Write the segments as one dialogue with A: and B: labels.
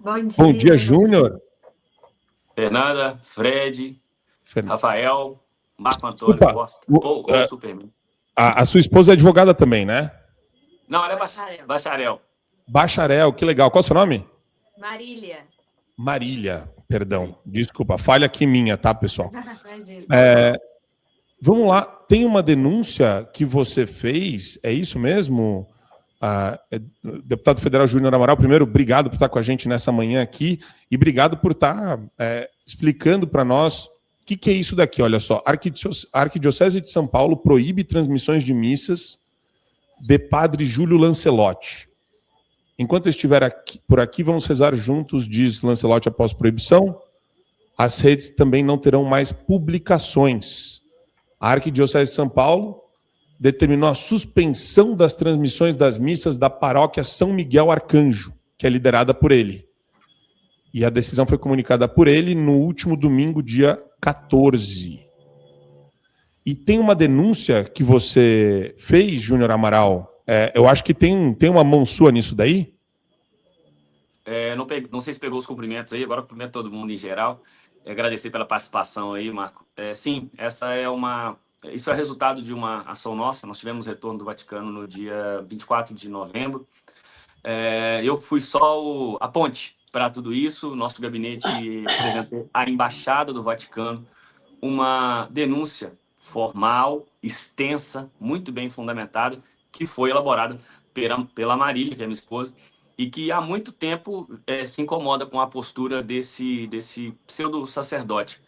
A: Bom
B: Bom dia,
A: dia.
B: Júnior.
C: Fernanda, Fred, Rafael, Marco Antônio
B: Desculpa,
C: Costa, ou Superman.
B: a sua esposa é advogada também, né?
C: Não, ela é bacharel.
B: Bacharel, que legal. Qual é o seu nome?
A: Marília.
B: Marília, perdão. Desculpa, falha aqui minha, tá, pessoal?
A: Imagina.
B: Vamos lá. Tem uma denúncia que você fez, é isso mesmo? Deputado Federal Júnior Amaral, primeiro, obrigado por estar com a gente nessa manhã aqui e obrigado por estar explicando para nós o que é isso daqui. Olha só, a Arquidiocese de São Paulo proíbe transmissões de missas de Padre Júlio Lancelotti. Enquanto eu estiver por aqui, vamos rezar juntos, diz Lancelotti após proibição. As redes também não terão mais publicações. A Arquidiocese de São Paulo determinou a suspensão das transmissões das missas da paróquia São Miguel Arcanjo, que é liderada por ele. E a decisão foi comunicada por ele no último domingo, dia 14. E tem uma denúncia que você fez, Júnior Amaral. Eu acho que tem uma mão sua nisso daí?
C: Não sei se pegou os cumprimentos aí, agora cumprimento todo mundo em geral. Agradecer pela participação aí, Marco. Sim, isso é resultado de uma ação nossa. Nós tivemos retorno do Vaticano no dia 24 de novembro. Eu fui só a ponte para tudo isso. Nosso gabinete apresentou à Embaixada do Vaticano uma denúncia formal, extensa, muito bem fundamentada, que foi elaborada pela Marília, que é minha esposa, e que há muito tempo se incomoda com a postura desse pseudo-sacerdote.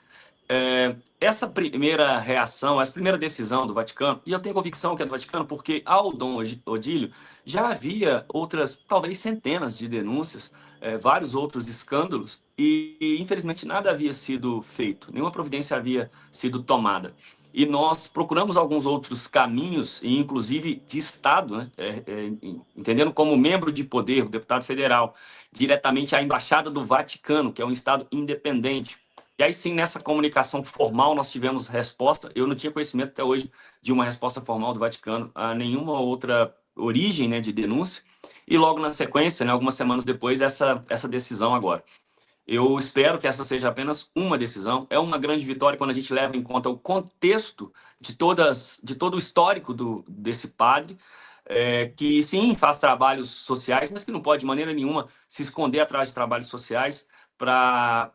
C: Essa primeira reação, essa primeira decisão do Vaticano, e eu tenho convicção que é do Vaticano, porque ao Dom Odílio já havia outras, talvez centenas de denúncias, vários outros escândalos, e infelizmente nada havia sido feito, nenhuma providência havia sido tomada. E nós procuramos alguns outros caminhos, inclusive de Estado, né? Entendendo como membro de poder, o deputado federal, diretamente à Embaixada do Vaticano, que é um Estado independente. E aí sim, nessa comunicação formal, nós tivemos resposta. Eu não tinha conhecimento até hoje de uma resposta formal do Vaticano a nenhuma outra origem, né, de denúncia. E logo na sequência, né, algumas semanas depois, essa decisão agora. Eu espero que essa seja apenas uma decisão. É uma grande vitória quando a gente leva em conta o contexto de todo o histórico desse padre, que sim, faz trabalhos sociais, mas que não pode de maneira nenhuma se esconder atrás de trabalhos sociais para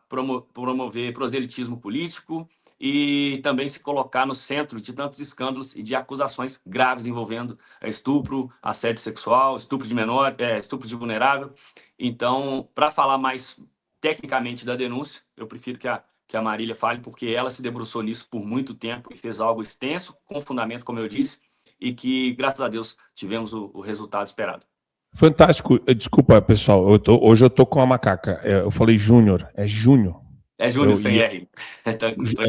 C: promover proselitismo político e também se colocar no centro de tantos escândalos e de acusações graves envolvendo estupro, assédio sexual, estupro de menor, estupro de vulnerável. Então, para falar mais tecnicamente da denúncia, eu prefiro que a Marília fale, porque ela se debruçou nisso por muito tempo e fez algo extenso, com fundamento, como eu disse, e que, graças a Deus, tivemos o resultado esperado.
B: Fantástico. Desculpa, pessoal, hoje eu tô com a macaca. Eu falei Júnior, é Júnior.
C: É Júnior sem R.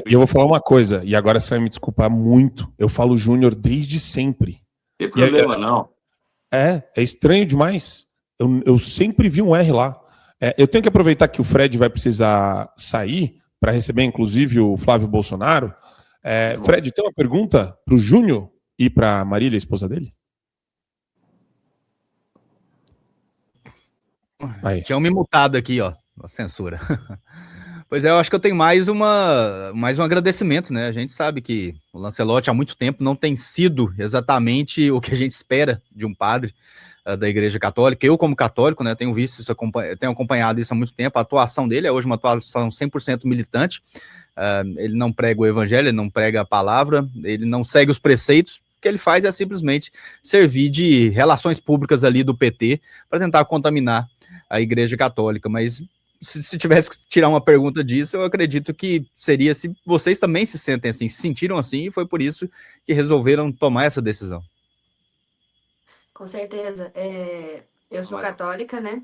B: E eu vou falar uma coisa, e agora você vai me desculpar muito. Eu falo Júnior desde sempre.
C: Não tem problema, não.
B: É estranho demais. Eu sempre vi um R lá. Eu tenho que aproveitar que o Fred vai precisar sair para receber, inclusive, o Flávio Bolsonaro. Fred, tem uma pergunta para o Júnior e para a Marília, a esposa dele?
D: Aí. Tinha me mutado aqui, ó, a censura. Pois eu acho que eu tenho mais um agradecimento, né? A gente sabe que o Lancelotti há muito tempo não tem sido exatamente o que a gente espera de um padre da Igreja Católica. Eu, como católico, né, tenho visto isso, tenho acompanhado isso há muito tempo. A atuação dele é hoje uma atuação 100% militante. Ele não prega o evangelho, ele não prega a palavra, ele não segue os preceitos. O que ele faz é simplesmente servir de relações públicas ali do PT para tentar contaminar a Igreja Católica. Mas se tivesse que tirar uma pergunta disso, eu acredito que seria se vocês também se sentem assim, se sentiram assim, e foi por isso que resolveram tomar essa decisão.
A: Com certeza. Eu sou católica, né?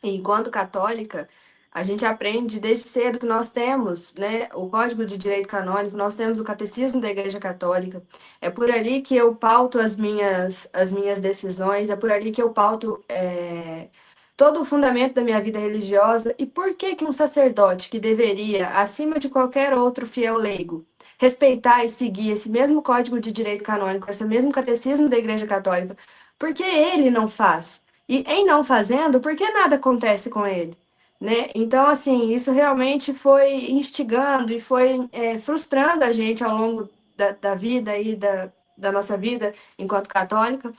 A: E enquanto católica, a gente aprende desde cedo que nós temos, né, o Código de Direito Canônico, nós temos o Catecismo da Igreja Católica. É por ali que eu pauto as minhas decisões, é por ali que eu pauto todo o fundamento da minha vida religiosa. E por que um sacerdote que deveria, acima de qualquer outro fiel leigo, respeitar e seguir esse mesmo Código de Direito Canônico, esse mesmo Catecismo da Igreja Católica, por que ele não faz? E em não fazendo, por que nada acontece com ele? né? Então, assim, isso realmente foi instigando e foi frustrando a gente ao longo da vida e da nossa vida enquanto católica.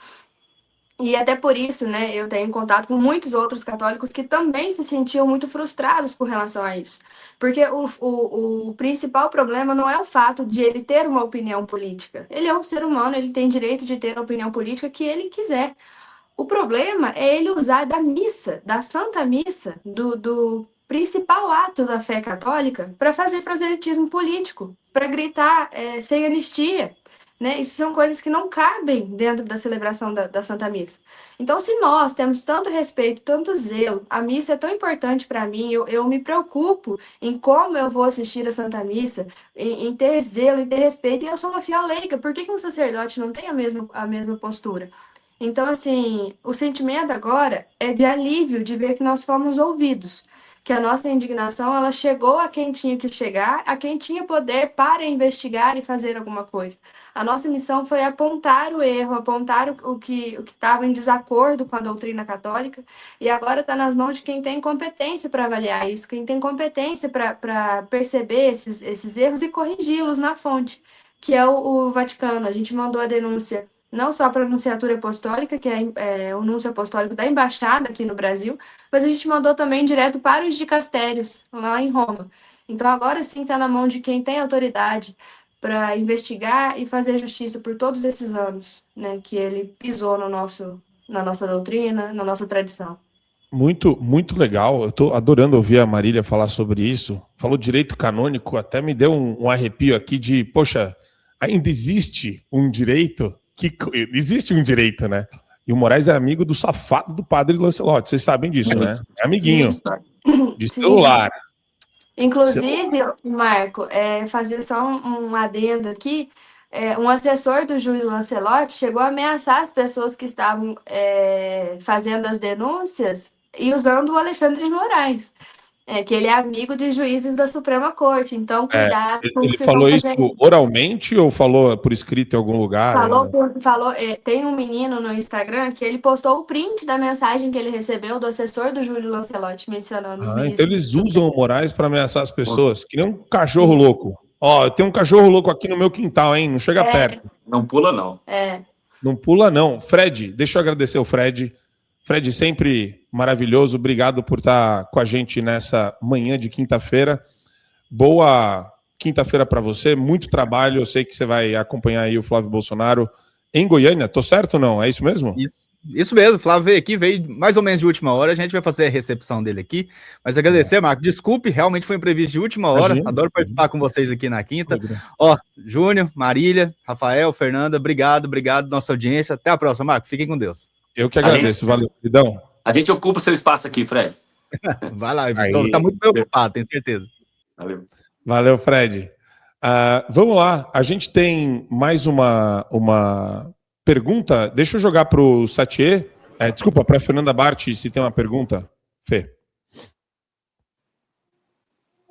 A: E até por isso, né, eu tenho contato com muitos outros católicos que também se sentiam muito frustrados com relação a isso. Porque o principal problema não é o fato de ele ter uma opinião política. Ele é um ser humano, ele tem direito de ter a opinião política que ele quiser. O problema é ele usar da missa, da Santa Missa, do principal ato da fé católica, para fazer proselitismo político, para gritar sem anistia. Né? Isso são coisas que não cabem dentro da celebração da Santa Missa. Então, se nós temos tanto respeito, tanto zelo, a missa é tão importante para mim, eu me preocupo em como eu vou assistir a Santa Missa, em ter zelo, em ter respeito, e eu sou uma fiel leiga, por que um sacerdote não tem a mesma postura? Então, assim, o sentimento agora é de alívio de ver que nós fomos ouvidos, que a nossa indignação ela chegou a quem tinha que chegar, a quem tinha poder para investigar e fazer alguma coisa. A nossa missão foi apontar o erro, apontar o que estava em desacordo com a doutrina católica, e agora está nas mãos de quem tem competência para avaliar isso, quem tem competência para perceber esses erros e corrigi-los na fonte, que é o Vaticano. A gente mandou a denúncia não só para a Nunciatura Apostólica, que é o Núncio Apostólico da Embaixada aqui no Brasil, mas a gente mandou também direto para os dicastérios, lá em Roma. Então, agora sim está na mão de quem tem autoridade para investigar e fazer justiça por todos esses anos, né, que ele pisou na nossa doutrina, na nossa tradição.
B: Muito, muito legal. Eu estou adorando ouvir a Marília falar sobre isso. Falou direito canônico, até me deu um arrepio aqui de, poxa, ainda existe um direito existe um direito, né? E o Moraes é amigo do safado do padre Lancelotti. Vocês sabem disso, né? É amiguinho.
A: Sim.
B: De celular.
A: Inclusive, Marco, fazer só um adendo aqui, um assessor do Júlio Lancelotti chegou a ameaçar as pessoas que estavam fazendo as denúncias e usando o Alexandre de Moraes. Que ele é amigo de juízes da Suprema Corte, então cuidado com o que
B: Ele
A: vocês
B: falou
A: vão
B: isso
A: fazer.
B: oralmente ou falou por escrito em algum lugar?
A: Tem um menino no Instagram que ele postou o print da mensagem que ele recebeu do assessor do Júlio Lancelotti mencionando os ministros.
B: Então eles usam o Moraes para ameaçar as pessoas, que nem um cachorro louco. Ó, eu tenho um cachorro louco aqui no meu quintal, hein? Não chega perto.
C: Não pula, não.
B: Não pula, não. Fred, deixa eu agradecer o Fred. Fred, sempre maravilhoso. Obrigado por estar com a gente nessa manhã de quinta-feira. Boa quinta-feira para você. Muito trabalho. Eu sei que você vai acompanhar aí o Flávio Bolsonaro em Goiânia. Tô certo ou não? É isso mesmo?
D: Isso mesmo. O Flávio veio aqui, veio mais ou menos de última hora. A gente vai fazer a recepção dele aqui. Mas agradecer, Marco. Desculpe, realmente foi imprevisto de última hora.
B: Imagina.
D: Adoro participar com vocês aqui na quinta. Ó, Júnior, Marília, Rafael, Fernanda, obrigado, nossa audiência. Até a próxima, Marco. Fiquem com Deus.
B: Eu que agradeço. Valeu, queridão.
C: A gente ocupa o seu espaço aqui, Fred.
D: Vai lá, Vitor. Tá muito preocupado, tenho certeza.
B: Valeu, Fred. Vamos lá. A gente tem mais uma pergunta. Deixa eu jogar para o Satier. Desculpa, para a Fernanda Bart, se tem uma pergunta. Fê.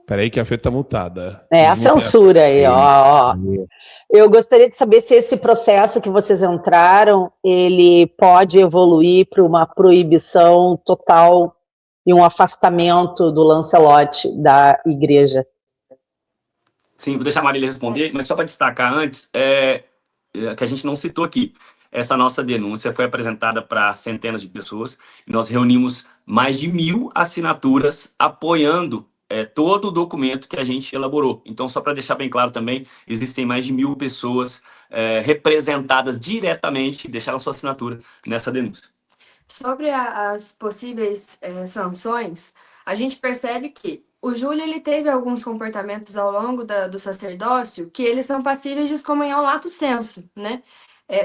B: Peraí que a Fê tá mutada.
E: A censura aí, ó. Eu gostaria de saber se esse processo que vocês entraram, ele pode evoluir para uma proibição total e um afastamento do Lancelotti da igreja.
C: Sim, vou deixar a Marília responder, mas só para destacar antes, que a gente não citou aqui. Essa nossa denúncia foi apresentada para centenas de pessoas e nós reunimos mais de 1.000 assinaturas apoiando todo o documento que a gente elaborou. Então, só para deixar bem claro também, existem mais de 1.000 pessoas representadas diretamente, deixaram sua assinatura nessa denúncia.
A: Sobre as possíveis sanções, a gente percebe que o Júlio ele teve alguns comportamentos ao longo do sacerdócio que eles são passíveis de excomunhão lato sensu, né?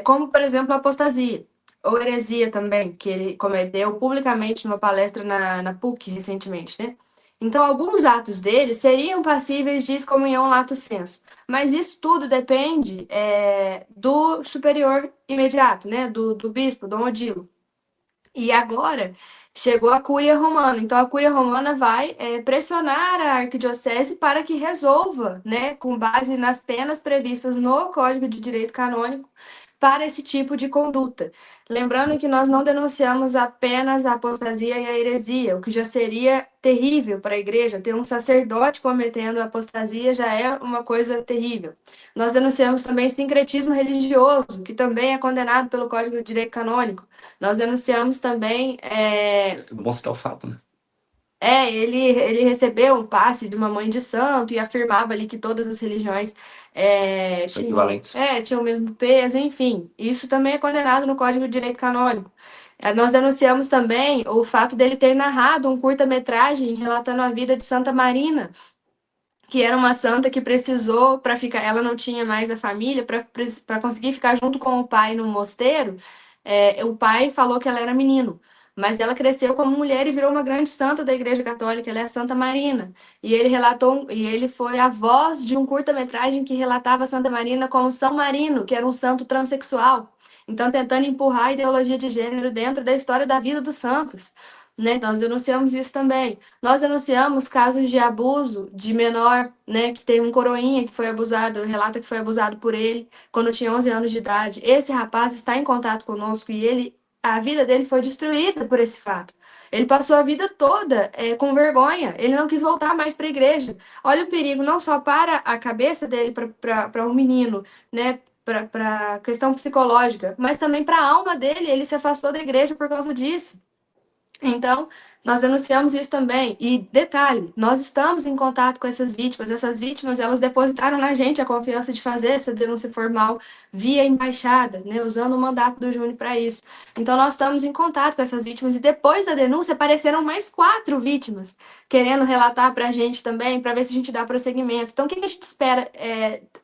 A: Como, por exemplo, a apostasia, ou heresia também, que ele cometeu publicamente numa palestra na PUC recentemente, né? Então, alguns atos dele seriam passíveis de excomunhão lato sensu, mas isso tudo depende do superior imediato, né? Do bispo, Dom Odilo. E agora chegou a Cúria Romana, então a Cúria Romana vai pressionar a arquidiocese para que resolva, né, com base nas penas previstas no Código de Direito Canônico, para esse tipo de conduta. Lembrando que nós não denunciamos apenas a apostasia e a heresia, o que já seria terrível para a igreja. Ter um sacerdote cometendo apostasia já é uma coisa terrível. Nós denunciamos também sincretismo religioso, que também é condenado pelo Código de Direito Canônico. Nós denunciamos também...
C: É bom citar o fato, né?
A: Ele recebeu um passe de uma mãe de santo e afirmava ali que todas as religiões
C: São equivalentes.
A: tinham o mesmo peso, enfim. Isso também é condenado no Código de Direito Canônico. Nós denunciamos também o fato dele ter narrado um curta-metragem relatando a vida de Santa Marina, que era uma santa que precisou para ficar, ela não tinha mais a família, para conseguir ficar junto com o pai no mosteiro. O pai falou que ela era menino, mas ela cresceu como mulher e virou uma grande santa da Igreja Católica. Ela é a Santa Marina. E ele foi a voz de um curta-metragem que relatava Santa Marina como São Marino, que era um santo transexual. Então, tentando empurrar a ideologia de gênero dentro da história da vida dos santos. Né? Nós denunciamos isso também. Nós denunciamos casos de abuso de menor, né? Que tem um coroinha que foi abusado, relata que foi abusado por ele quando tinha 11 anos de idade. Esse rapaz está em contato conosco e a vida dele foi destruída por esse fato. Ele passou a vida toda com vergonha. Ele não quis voltar mais para a igreja. Olha o perigo, não só para a cabeça dele, para um menino, né? Para a questão psicológica, mas também para a alma dele. Ele se afastou da igreja por causa disso. Então, nós denunciamos isso também. E detalhe, nós estamos em contato com essas vítimas. Essas vítimas, elas depositaram na gente a confiança de fazer essa denúncia formal via embaixada, né, usando o mandato do Júnior para isso. Então, nós estamos em contato com essas vítimas. E depois da denúncia, apareceram mais 4 vítimas querendo relatar para a gente também, para ver se a gente dá prosseguimento. Então, o que a gente espera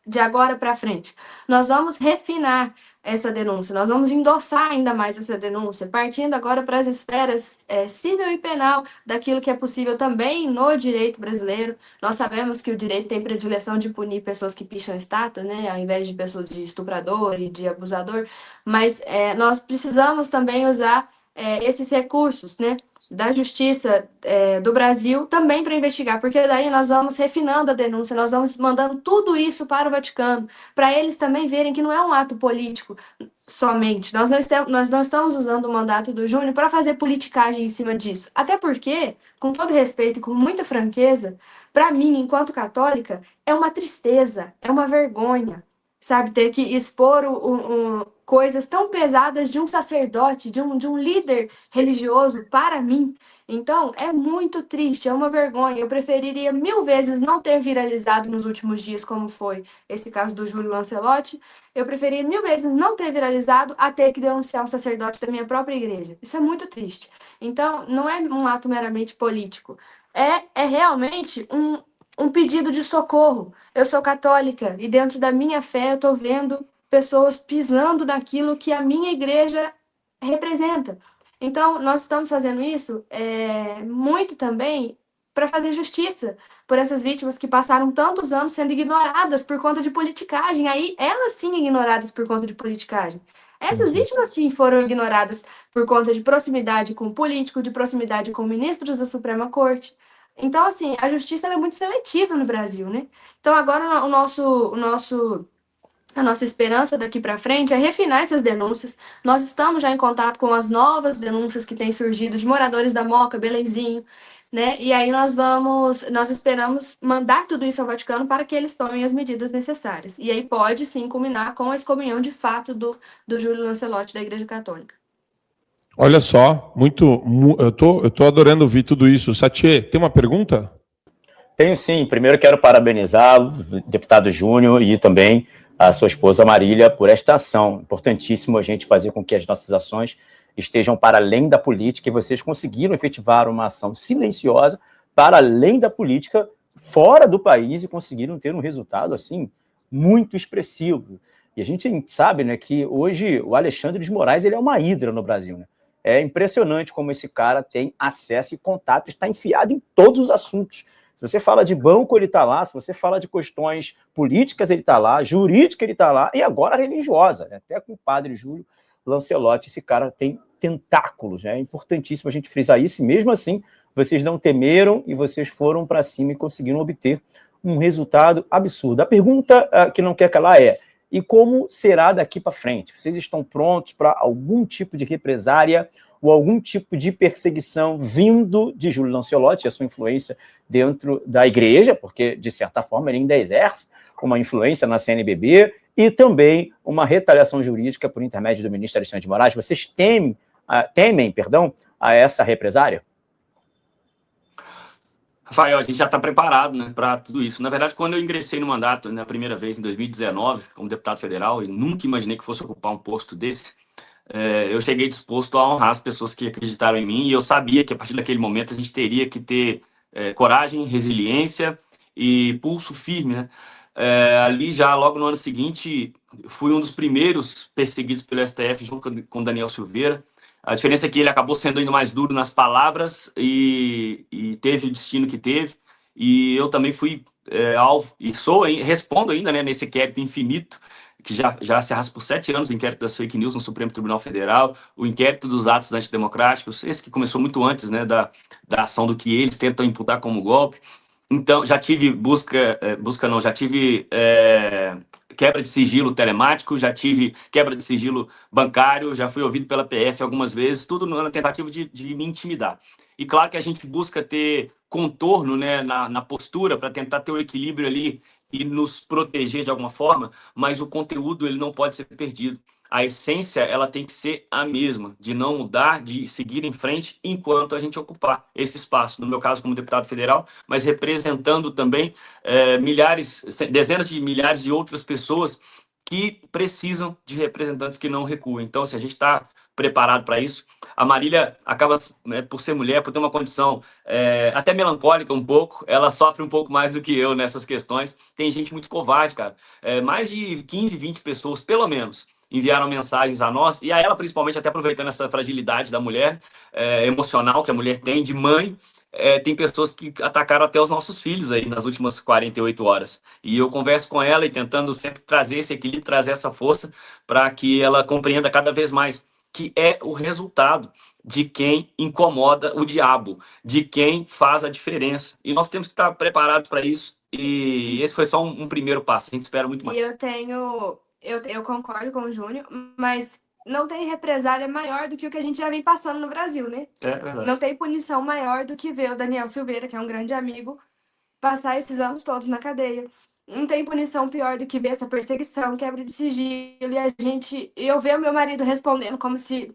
A: de agora para frente? Nós vamos refinar essa denúncia, nós vamos endossar ainda mais essa denúncia, partindo agora para as esferas civil e penal daquilo que é possível também no direito brasileiro. Nós sabemos que o direito tem predileção de punir pessoas que picham estátua, né, ao invés de pessoas de estuprador e de abusador, mas nós precisamos também usar esses recursos, né, da Justiça do Brasil também para investigar, porque daí nós vamos refinando a denúncia, nós vamos mandando tudo isso para o Vaticano, para eles também verem que não é um ato político somente. Nós não estamos usando o mandato do Júnior para fazer politicagem em cima disso. Até porque, com todo respeito e com muita franqueza, para mim, enquanto católica, é uma tristeza, é uma vergonha, sabe, ter que expor coisas tão pesadas de um sacerdote, de um líder religioso para mim. Então, é muito triste, é uma vergonha. Eu preferiria 1000 vezes não ter viralizado nos últimos dias, como foi esse caso do Júlio Lancelotti. Eu preferiria 1000 vezes não ter viralizado a ter que denunciar um sacerdote da minha própria igreja. Isso é muito triste. Então, não é um ato meramente político. É realmente um pedido de socorro. Eu sou católica e dentro da minha fé eu estou vendo pessoas pisando naquilo que a minha igreja representa. Então, nós estamos fazendo isso muito também para fazer justiça por essas vítimas que passaram tantos anos sendo ignoradas por conta de politicagem. Aí, elas sim ignoradas por conta de politicagem. Essas vítimas sim foram ignoradas por conta de proximidade com o político, de proximidade com ministros da Suprema Corte. Então, assim, a justiça é muito seletiva no Brasil, né? Então, agora a nossa esperança daqui para frente é refinar essas denúncias. Nós estamos já em contato com as novas denúncias que têm surgido de moradores da Moca, Belenzinho, né? E aí nós esperamos mandar tudo isso ao Vaticano para que eles tomem as medidas necessárias. E aí pode sim culminar com a excomunhão de fato do Júlio Lancelotti da Igreja Católica.
B: Olha só, eu tô adorando ouvir tudo isso. Satie, tem uma pergunta?
F: Tenho sim. Primeiro quero parabenizar o deputado Júnior e também a sua esposa Marília por esta ação. Importantíssimo a gente fazer com que as nossas ações estejam para além da política, e vocês conseguiram efetivar uma ação silenciosa para além da política fora do país e conseguiram ter um resultado assim muito expressivo. E a gente sabe, né, que hoje o Alexandre de Moraes ele é uma hidra no Brasil, né? É impressionante como esse cara tem acesso e contato, está enfiado em todos os assuntos. Se você fala de banco, ele está lá. Se você fala de questões políticas, ele está lá. Jurídica, ele está lá. E agora religiosa, né? Até com o padre Júlio Lancelotti, esse cara tem tentáculos, né? É importantíssimo a gente frisar isso. E mesmo assim, vocês não temeram e vocês foram para cima e conseguiram obter um resultado absurdo. A pergunta que não quer calar é: e como será daqui para frente? Vocês estão prontos para algum tipo de represária ou algum tipo de perseguição vindo de Júlio Lancelotti e a sua influência dentro da igreja, porque, de certa forma, ele ainda exerce uma influência na CNBB, e também uma retaliação jurídica por intermédio do ministro Alexandre de Moraes? Vocês temem a essa represária?
C: Rafael, a gente já está preparado, né, para tudo isso. Na verdade, quando eu ingressei no mandato, na primeira vez, em 2019, como deputado federal, e nunca imaginei que fosse ocupar um posto desse, eu cheguei disposto a honrar as pessoas que acreditaram em mim, e eu sabia que, a partir daquele momento, a gente teria que ter coragem, resiliência e pulso firme, né? Ali, já logo no ano seguinte, fui um dos primeiros perseguidos pelo STF, junto com Daniel Silveira. A diferença é que ele acabou sendo ainda mais duro nas palavras e teve o destino que teve. E eu também fui alvo, e respondo ainda, né, nesse inquérito infinito, que já se arrasta por 7 anos, o inquérito das fake news no Supremo Tribunal Federal, o inquérito dos atos antidemocráticos, esse que começou muito antes, né, da ação do que eles tentam imputar como golpe. Então, já tive já tive quebra de sigilo telemático, já tive quebra de sigilo bancário, já fui ouvido pela PF algumas vezes, tudo na tentativa de me intimidar. E claro que a gente busca ter contorno, né, na postura, para tentar ter o equilíbrio ali e nos proteger de alguma forma, mas o conteúdo ele não pode ser perdido. A essência ela tem que ser a mesma, de não mudar, de seguir em frente enquanto a gente ocupar esse espaço, no meu caso como deputado federal, mas representando também dezenas de milhares de outras pessoas que precisam de representantes que não recuem. Então, se a gente está preparado para isso, a Marília acaba, né, por ser mulher, por ter uma condição até melancólica um pouco, ela sofre um pouco mais do que eu nessas questões. Tem gente muito covarde, cara. Mais de 15, 20 pessoas, pelo menos, enviaram mensagens a nós, e a ela principalmente, até aproveitando essa fragilidade da mulher, emocional que a mulher tem, de mãe, tem pessoas que atacaram até os nossos filhos aí nas últimas 48 horas. E eu converso com ela e tentando sempre trazer esse equilíbrio, trazer essa força, para que ela compreenda cada vez mais que é o resultado de quem incomoda o diabo, de quem faz a diferença. E nós temos que estar preparados para isso, e esse foi só um primeiro passo, a gente espera muito mais.
A: Eu concordo com o Júnior, mas não tem represália maior do que o que a gente já vem passando no Brasil, né?
C: É verdade.
A: Não tem punição maior do que ver o Daniel Silveira, que é um grande amigo, passar esses anos todos na cadeia. Não tem punição pior do que ver essa perseguição, quebra de sigilo, e eu ver o meu marido respondendo como se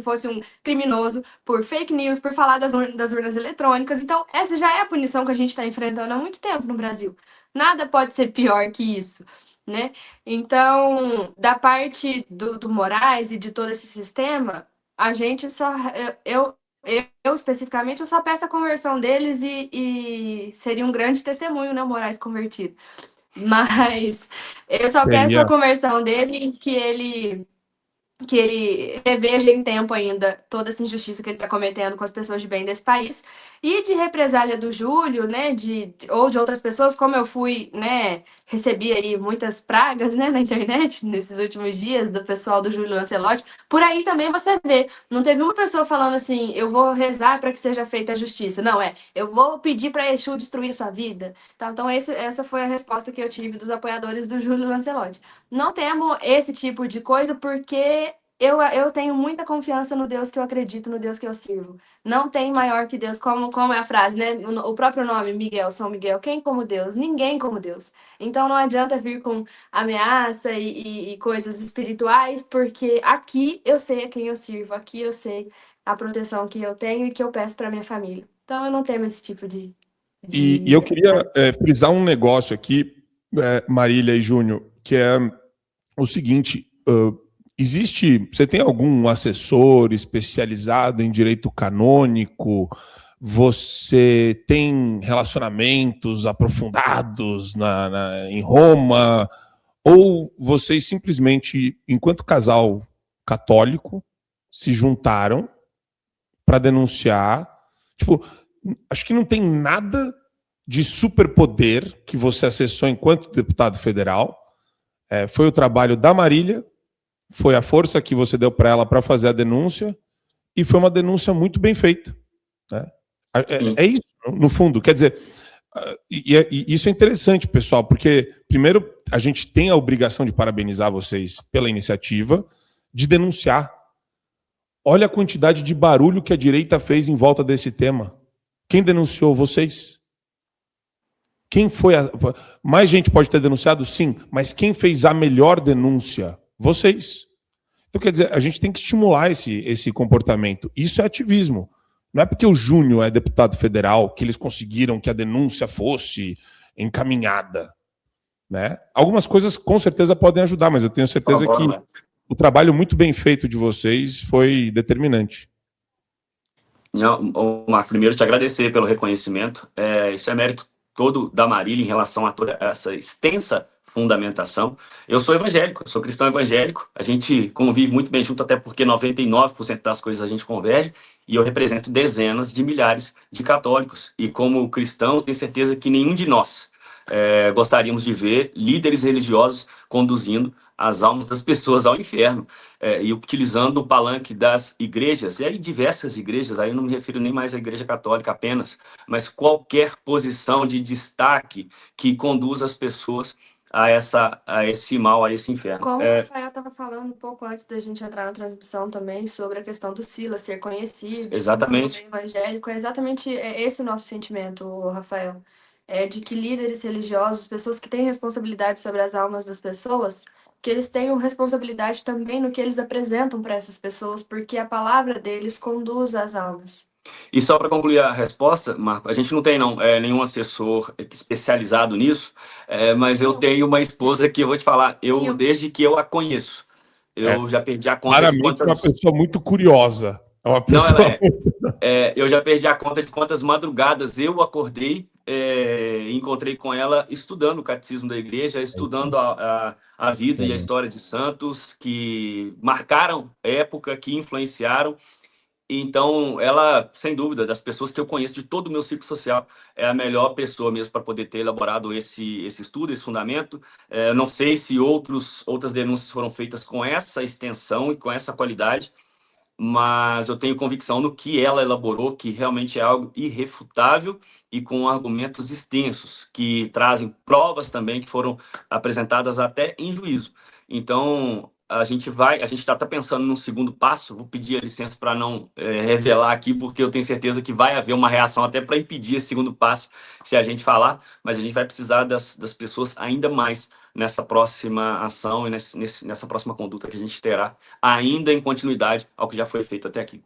A: fosse um criminoso por fake news, por falar das urnas eletrônicas. Então, essa já é a punição que a gente está enfrentando há muito tempo no Brasil. Nada pode ser pior que isso, né? Então, da parte do Moraes e de todo esse sistema, a gente só... Eu especificamente, eu só peço a conversão deles e seria um grande testemunho, né, o Moraes convertido. Mas eu só peço a conversão dele, que ele reveja em tempo ainda toda essa injustiça que ele está cometendo com as pessoas de bem desse país, e de represália do Júlio, né, ou de outras pessoas, como eu fui, né, recebi aí muitas pragas, né, na internet nesses últimos dias do pessoal do Júlio Lancelotti. Por aí também você vê, não teve uma pessoa falando assim, eu vou rezar para que seja feita a justiça. Não, eu vou pedir para Exu destruir sua vida. Então essa foi a resposta que eu tive dos apoiadores do Júlio Lancelotti. Não temos esse tipo de coisa porque eu tenho muita confiança no Deus que eu acredito, no Deus que eu sirvo. Não tem maior que Deus, como é a frase, né? O próprio nome, Miguel, São Miguel. Quem como Deus? Ninguém como Deus. Então não adianta vir com ameaça e coisas espirituais, porque aqui eu sei a quem eu sirvo, aqui eu sei a proteção que eu tenho e que eu peço para minha família. Então eu não temo esse tipo de...
B: E eu queria frisar um negócio aqui, Marília e Júnior, que é o seguinte... você tem algum assessor especializado em direito canônico? Você tem relacionamentos aprofundados em Roma? Ou vocês simplesmente, enquanto casal católico, se juntaram para denunciar? Tipo, acho que não tem nada de superpoder que você acessou enquanto deputado federal. Foi o trabalho da Marília, foi a força que você deu para ela para fazer a denúncia, e foi uma denúncia muito bem feita, né? É isso, no fundo. Quer dizer, E isso é interessante, pessoal, porque, primeiro, a gente tem a obrigação de parabenizar vocês pela iniciativa de denunciar. Olha a quantidade de barulho que a direita fez em volta desse tema. Quem denunciou? Vocês. Quem foi mais gente pode ter denunciado? Sim, mas quem fez a melhor denúncia? Vocês. Então, quer dizer, a gente tem que estimular esse comportamento. Isso é ativismo. Não é porque o Júnior é deputado federal que eles conseguiram que a denúncia fosse encaminhada, né? Algumas coisas com certeza podem ajudar, mas eu tenho certeza que o trabalho muito bem feito de vocês foi determinante.
C: Marco, primeiro te agradecer pelo reconhecimento. Isso é mérito todo da Marília em relação a toda essa extensa fundamentação. Eu sou evangélico, eu sou cristão evangélico, a gente convive muito bem junto, até porque 99% das coisas a gente converge, e eu represento dezenas de milhares de católicos. E como cristãos, tenho certeza que nenhum de nós gostaríamos de ver líderes religiosos conduzindo as almas das pessoas ao inferno, e utilizando o palanque das igrejas, e aí diversas igrejas, aí eu não me refiro nem mais à Igreja Católica apenas, mas qualquer posição de destaque que conduza as pessoas a esse mal, a esse inferno.
A: Como o Rafael estava falando um pouco antes da gente entrar na transmissão também, sobre a questão do Silas ser conhecido,
C: Exatamente.
A: evangélico, é exatamente esse o nosso sentimento, Rafael, de que líderes religiosos, pessoas que têm responsabilidade sobre as almas das pessoas, que eles tenham responsabilidade também no que eles apresentam para essas pessoas, porque a palavra deles conduz as almas.
C: E só para concluir a resposta, Marco, a gente não tem nenhum assessor especializado nisso, mas eu tenho uma esposa que eu vou te falar, desde que eu a conheço, eu já perdi a conta
B: claramente
C: de quantas...
B: uma pessoa muito curiosa. É uma pessoa...
C: Não, ela eu já perdi a conta de quantas madrugadas eu acordei e encontrei com ela estudando o catecismo da igreja, estudando a vida e a história de santos que marcaram época, que influenciaram. Então, ela, sem dúvida, das pessoas que eu conheço de todo o meu ciclo social, é a melhor pessoa mesmo para poder ter elaborado esse estudo, esse fundamento. Não sei se outras denúncias foram feitas com essa extensão e com essa qualidade, mas eu tenho convicção no que ela elaborou, que realmente é algo irrefutável e com argumentos extensos, que trazem provas também que foram apresentadas até em juízo. Então, a gente está pensando num segundo passo, vou pedir a licença para não revelar aqui, porque eu tenho certeza que vai haver uma reação até para impedir esse segundo passo, se a gente falar, mas a gente vai precisar das pessoas ainda mais nessa próxima ação e nessa próxima conduta que a gente terá, ainda em continuidade ao que já foi feito até aqui.